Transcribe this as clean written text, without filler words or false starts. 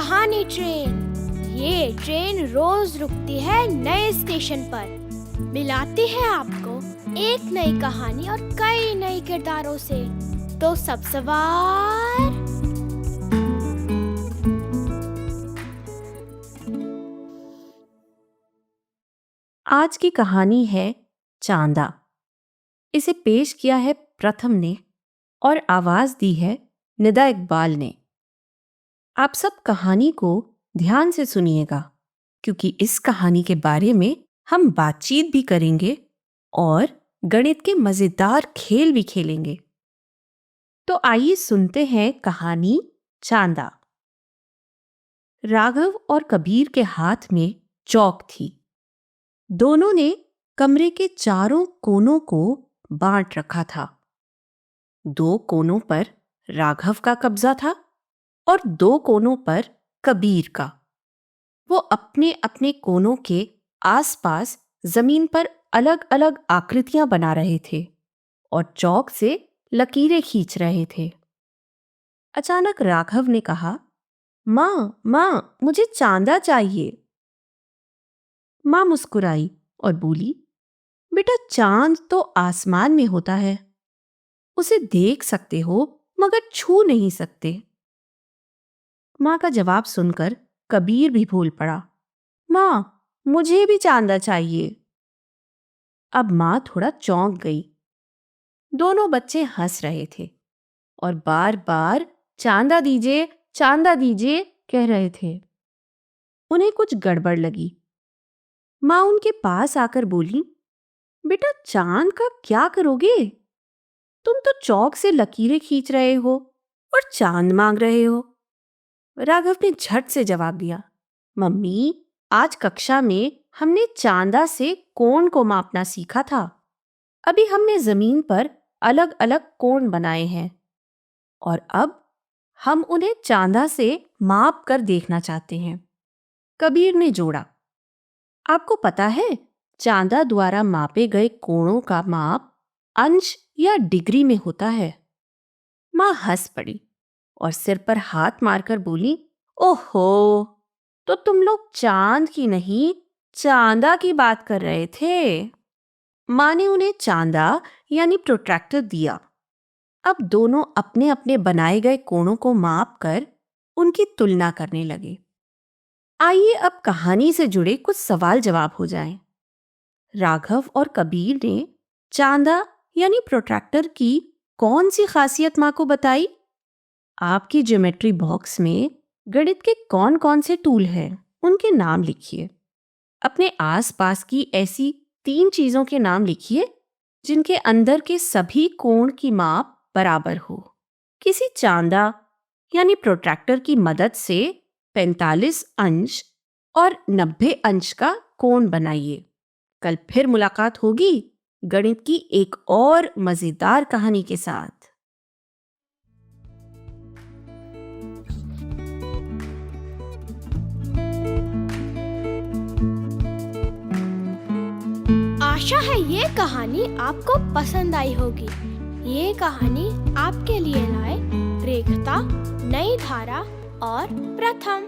कहानी ट्रेन। ये ट्रेन रोज रुकती है नए स्टेशन पर, मिलाती है आपको एक नई कहानी और कई नए किरदारों से। तो सब सवार आज की कहानी है चांदा। इसे पेश किया है प्रथम ने और आवाज दी है निदा इकबाल ने। आप सब कहानी को ध्यान से सुनिएगा, क्योंकि इस कहानी के बारे में हम बातचीत भी करेंगे और गणित के मजेदार खेल भी खेलेंगे। तो आइए सुनते हैं कहानी चांदा। राघव और कबीर के हाथ में चौक थी। दोनों ने कमरे के चारों कोनों को बांट रखा था। 2 कोनों पर राघव का कब्जा था और 2 कोनों पर कबीर का। वो अपने अपने कोनों के आसपास जमीन पर अलग अलग आकृतियां बना रहे थे और चौक से लकीरें खींच रहे थे। अचानक राघव ने कहा, माँ, मुझे चांदा चाहिए। माँ मुस्कुराई और बोली, बेटा, चांद तो आसमान में होता है। उसे देख सकते हो मगर छू नहीं सकते। माँ का जवाब सुनकर कबीर भी बोल पड़ा, माँ, मुझे भी चांदा चाहिए। अब माँ थोड़ा चौंक गई। दोनों बच्चे हंस रहे थे और बार बार चांदा दीजिए कह रहे थे। उन्हें कुछ गड़बड़ लगी। माँ उनके पास आकर बोली, बेटा, चांद का क्या करोगे? तुम तो चौक से लकीरें खींच रहे हो और चांद मांग रहे हो। राघव ने झट से जवाब दिया, मम्मी, आज कक्षा में हमने चांदा से कोण को मापना सीखा था। अभी हमने जमीन पर अलग अलग कोण बनाए हैं और अब हम उन्हें चांदा से माप कर देखना चाहते हैं। कबीर ने जोड़ा, आपको पता है, चांदा द्वारा मापे गए कोणों का माप अंश या डिग्री में होता है। माँ हंस पड़ी और सिर पर हाथ मारकर बोली, ओहो, तो तुम लोग चांद की नहीं चांदा की बात कर रहे थे। माँ ने उन्हें चांदा यानी प्रोट्रैक्टर दिया। अब दोनों अपने अपने बनाए गए कोणों को माप कर उनकी तुलना करने लगे। आइए अब कहानी से जुड़े कुछ सवाल जवाब हो जाएं। राघव और कबीर ने चांदा यानी प्रोट्रैक्टर की कौन सी खासियत मां को बताई? आपकी ज्योमेट्री बॉक्स में गणित के कौन कौन से टूल हैं, उनके नाम लिखिए। अपने आसपास की ऐसी 3 चीजों के नाम लिखिए जिनके अंदर के सभी कोण की माप बराबर हो। किसी चांदा यानी प्रोट्रैक्टर की मदद से 45 अंश और 90 अंश का कोण बनाइए। कल फिर मुलाकात होगी गणित की एक और मजेदार कहानी के साथ। आशा है ये कहानी आपको पसंद आई होगी। ये कहानी आपके लिए लाए रेखता, नई धारा और प्रथम।